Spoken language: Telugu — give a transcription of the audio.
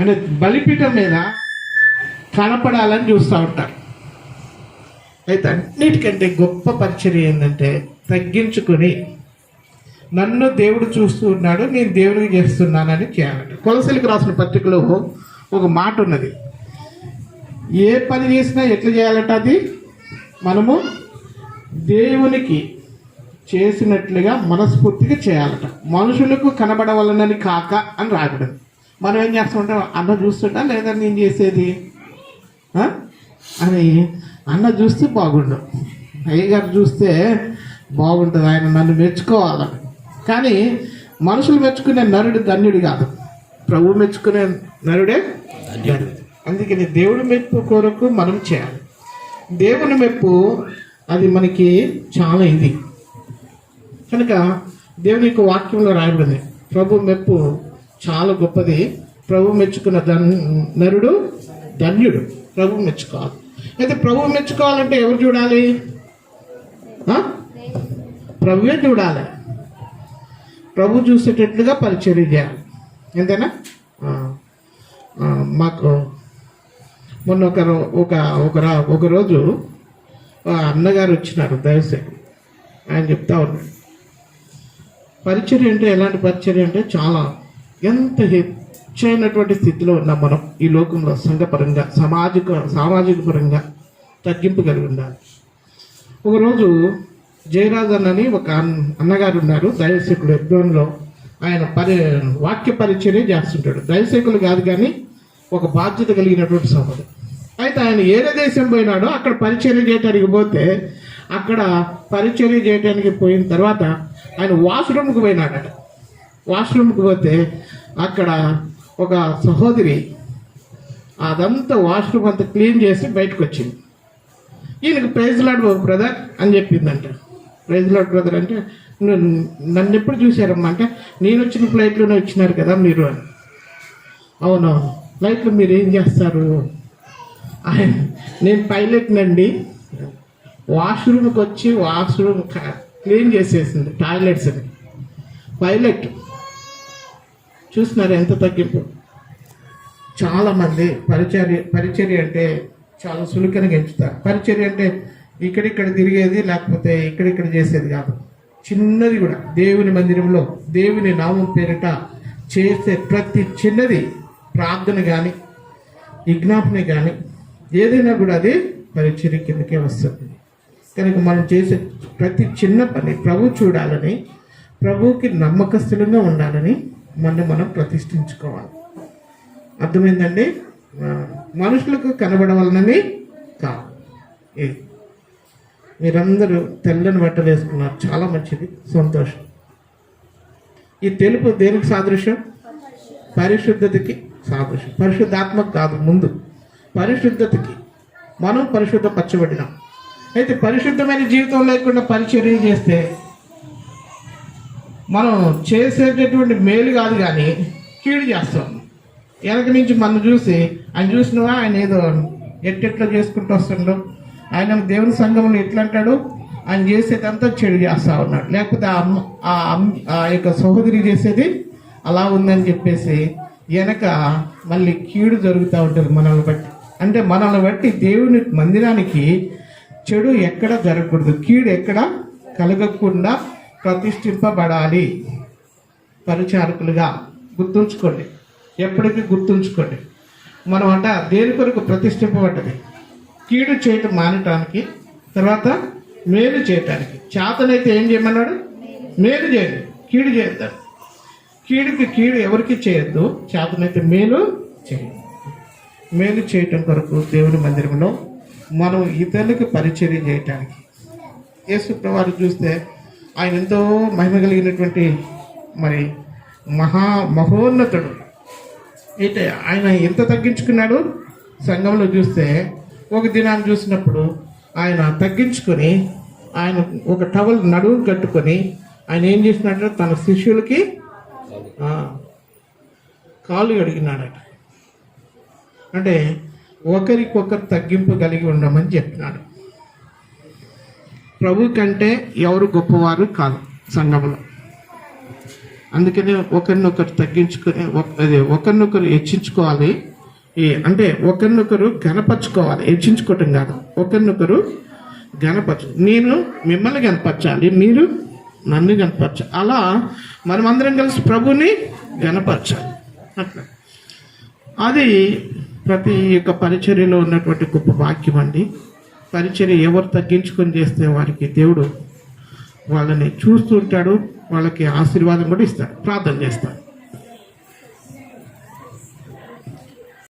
అంటే బలిపీఠం మీద కనపడాలని చూస్తూ ఉంటారు. అయితే అన్నిటికంటే గొప్ప పరిచర్య ఏంటంటే తగ్గించుకొని నన్ను దేవుడు చూస్తూ ఉన్నాడు, నేను దేవుడికి చేస్తున్నానని చేయాలంట. కొలసీలకు రాసిన పత్రికలో ఒక మాట ఉన్నది, ఏ పని చేసినా ఎట్లా చేయాలంట, అది మనము దేవునికి చేసినట్లుగా మనస్ఫూర్తిగా చేయాలట. మనుషులకు కనబడవలనని కాక అని రాకూడదు. మనం ఏం చేస్తుంటాం, అన్న చూస్తుంటా లేదా నేను చేసేది అని అన్న చూస్తే బాగుండు, అయ్యగారు చూస్తే బాగుంటుంది, ఆయన నన్ను మెచ్చుకోవాలని. కానీ మనుషులు మెచ్చుకునే నరుడు ధన్యుడు కాదు, ప్రభు మెచ్చుకునే నరుడే ధన్యుడు. అందుకని దేవుడి మెప్పు కొరకు మనం చేయాలి. దేవుని మెప్పు అది మనకి చాలా ఇది కనుక దేవుని యొక్క వాక్యంలో రాయబడింది, ప్రభు మెప్పు చాలా గొప్పది, ప్రభు మెచ్చుకున్న నరుడు ధన్యుడు. ప్రభు మెచ్చుకోవాలి. అయితే ప్రభు మెచ్చుకోవాలంటే ఎవరు చూడాలి? ప్రభువే చూడాలి. ప్రభు చూసేటట్లుగా పరిచర్య చేయాలి. ఎంతేనా? మాకు మొన్న ఒక రోజు అన్నగారు వచ్చినారు, దయచేసి ఆయన చెప్తా ఉన్నాడు, పరిచర్య అంటే ఎలాంటి పరిచర్య అంటే చాలా ఎంత హెచ్చైనటువంటి స్థితిలో ఉన్నాం మనం ఈ లోకంలో. సంఘపరంగా సామాజిక పరంగా తగ్గింపు కలిగి ఉండాలి. ఒకరోజు జయరాజ్ అన్నని ఒక అన్నగారు ఉన్నారు, దైవసేకుడు ఎబ్రోన్లో. ఆయన వాక్య పరిచర్య చేస్తుంటాడు. దైవసేకులు కాదు కానీ ఒక బాధ్యత కలిగినటువంటి సహోదరు. అయితే ఆయన ఏరే దేశం పోయినాడో అక్కడ పరిచర్య చేయడానికి పోతే, అక్కడ పరిచర్య చేయడానికి పోయిన తర్వాత ఆయన వాష్రూమ్కి పోయినాడట. వాష్రూమ్కి పోతే అక్కడ ఒక సహోదరి అదంతా వాష్రూమ్ అంతా క్లీన్ చేసి బయటకు వచ్చింది. ఈయనకు ప్రైజ్ లాడ్ బ్రదర్ అని చెప్పిందంట. ప్రైజ్ లాడ్ బ్రదర్ అంటే, నన్ను ఎప్పుడు చూశారమ్మా అంటే, నేను వచ్చిన ఫ్లైట్లోనే వచ్చినారు కదా మీరు అని. అవునవును, ఫ్లైట్లో మీరు ఏం చేస్తారు? నేను పైలట్నండి. వాష్రూమ్కి వచ్చి వాష్రూమ్ క్లీన్ చేసేసింది, టాయిలెట్స్ అని. పైలట్ చూస్తున్నారు ఎంత తగ్గింపు. చాలామంది పరిచర్య అంటే చాలా సులుకనగా ఎంచుతారు. పరిచర్య అంటే ఇక్కడిక్కడ తిరిగేది లేకపోతే ఇక్కడిక్కడ చేసేది కాదు, చిన్నది కూడా దేవుని మందిరంలో దేవుని నామం పేరిట చేసే ప్రతి చిన్నది, ప్రార్థన కానీ విజ్ఞాపన కానీ ఏదైనా కూడా అది పరిచర్య కిందకే వస్తుంది. కనుక మనం చేసే ప్రతి చిన్న పని ప్రభు చూడాలని, ప్రభువుకి నమ్మకస్తులుగా ఉండాలని మనం ప్రతిష్ఠించుకోవాలి. అర్థమైందండి? మనుషులకు కనబడవలనని కాదు. మీరందరూ తెల్లని బట్టలు వేసుకున్నారు, చాలా మంచిది, సంతోషం. ఈ తెలుపు దేనికి సాదృశ్యం? పరిశుద్ధతకి సాదృశ్యం. పరిశుద్ధాత్మకు కాదు, ముందు పరిశుద్ధతకి. మనం పరిశుద్ధపరచబడినాం. అయితే పరిశుద్ధమైన జీవితం లేకుండా పరిచర్య చేస్తే మనం చేసేటటువంటి మేలు కాదు కానీ కీడు చేస్తాం. వెనక నుంచి మనం చూసి ఆయన చూసినవా, ఆయన ఏదో ఎట్టెట్లా చేసుకుంటూ వస్తుండో, ఆయన దేవుని సంఘంలో ఎట్లా అంటాడు, ఆయన చేసేదంతా చెడు చేస్తూ ఉన్నాడు, లేకపోతే ఆ యొక్క సహోదరి చేసేది అలా ఉందని చెప్పేసి వెనక మళ్ళీ కీడు జరుగుతూ ఉంటుంది మనల్ని బట్టి. అంటే మనల్ని బట్టి దేవుని మందిరానికి చెడు ఎక్కడ జరగకూడదు, కీడు ఎక్కడ కలగకుండా ప్రతిష్ఠింపబడాలి. పరిచారకులుగా గుర్తుంచుకోండి, ఎప్పటికీ గుర్తుంచుకోండి. మనం అంట దేని కొరకు ప్రతిష్ఠింపబడ్డది? కీడు చేయటం మానటానికి, తర్వాత మేలు చేయటానికి. చేతనైతే ఏం చేయమన్నాడు? మేలు చేయండి, కీడు చేద్దాం. కీడుకి కీడు ఎవరికి చేయొద్దు, చేతనైతే మేలు చేయండి. మేలు చేయటం కొరకు దేవుని మందిరంలో మనం ఇతరులకు పరిచర్య చేయటానికి. యేసు ప్రభువారు చూస్తే ఆయన ఎంతో మహిమ కలిగినటువంటి మహోన్నతుడు. అయితే ఆయన ఎంత తగ్గించుకున్నాడు? సంఘంలో చూస్తే ఒక దినాన్ని చూసినప్పుడు ఆయన తగ్గించుకొని ఆయన ఒక టవల్ నడువు కట్టుకొని ఆయన ఏం చేసినట్టు తన శిష్యులకి కాళ్ళు కడిగినాడట. అంటే ఒకరికొకరు తగ్గింపు కలిగి ఉండమని చెప్తున్నాడు. ప్రభు కంటే ఎవరు గొప్పవారు కాదు సంఘంలో. అందుకనే ఒకరినొకరు తగ్గించుకొని ఒకరినొకరు హెచ్చించుకోవాలి. అంటే ఒకరినొకరు గణపరచుకోవాలి, హెచ్చించుకోవటం కాదు, ఒకరినొకరు గణపరచు. నేను మిమ్మల్ని గణపరచాలి, మీరు నన్ను గణపరచాలి. అలా మనమందరం కలిసి ప్రభుని గణపరచాలి. అట్లా అది ప్రతి ఒక్క పరిచర్యలో ఉన్నటువంటి గొప్ప వాక్యం అండి. పరిచర్య ఎవరు తగ్గించుకొని చేస్తే వారికి దేవుడు వాళ్ళని చూస్తూ ఉంటాడు, వాళ్ళకి ఆశీర్వాదం కూడా ఇస్తాడు. ప్రార్థన చేస్తాడు.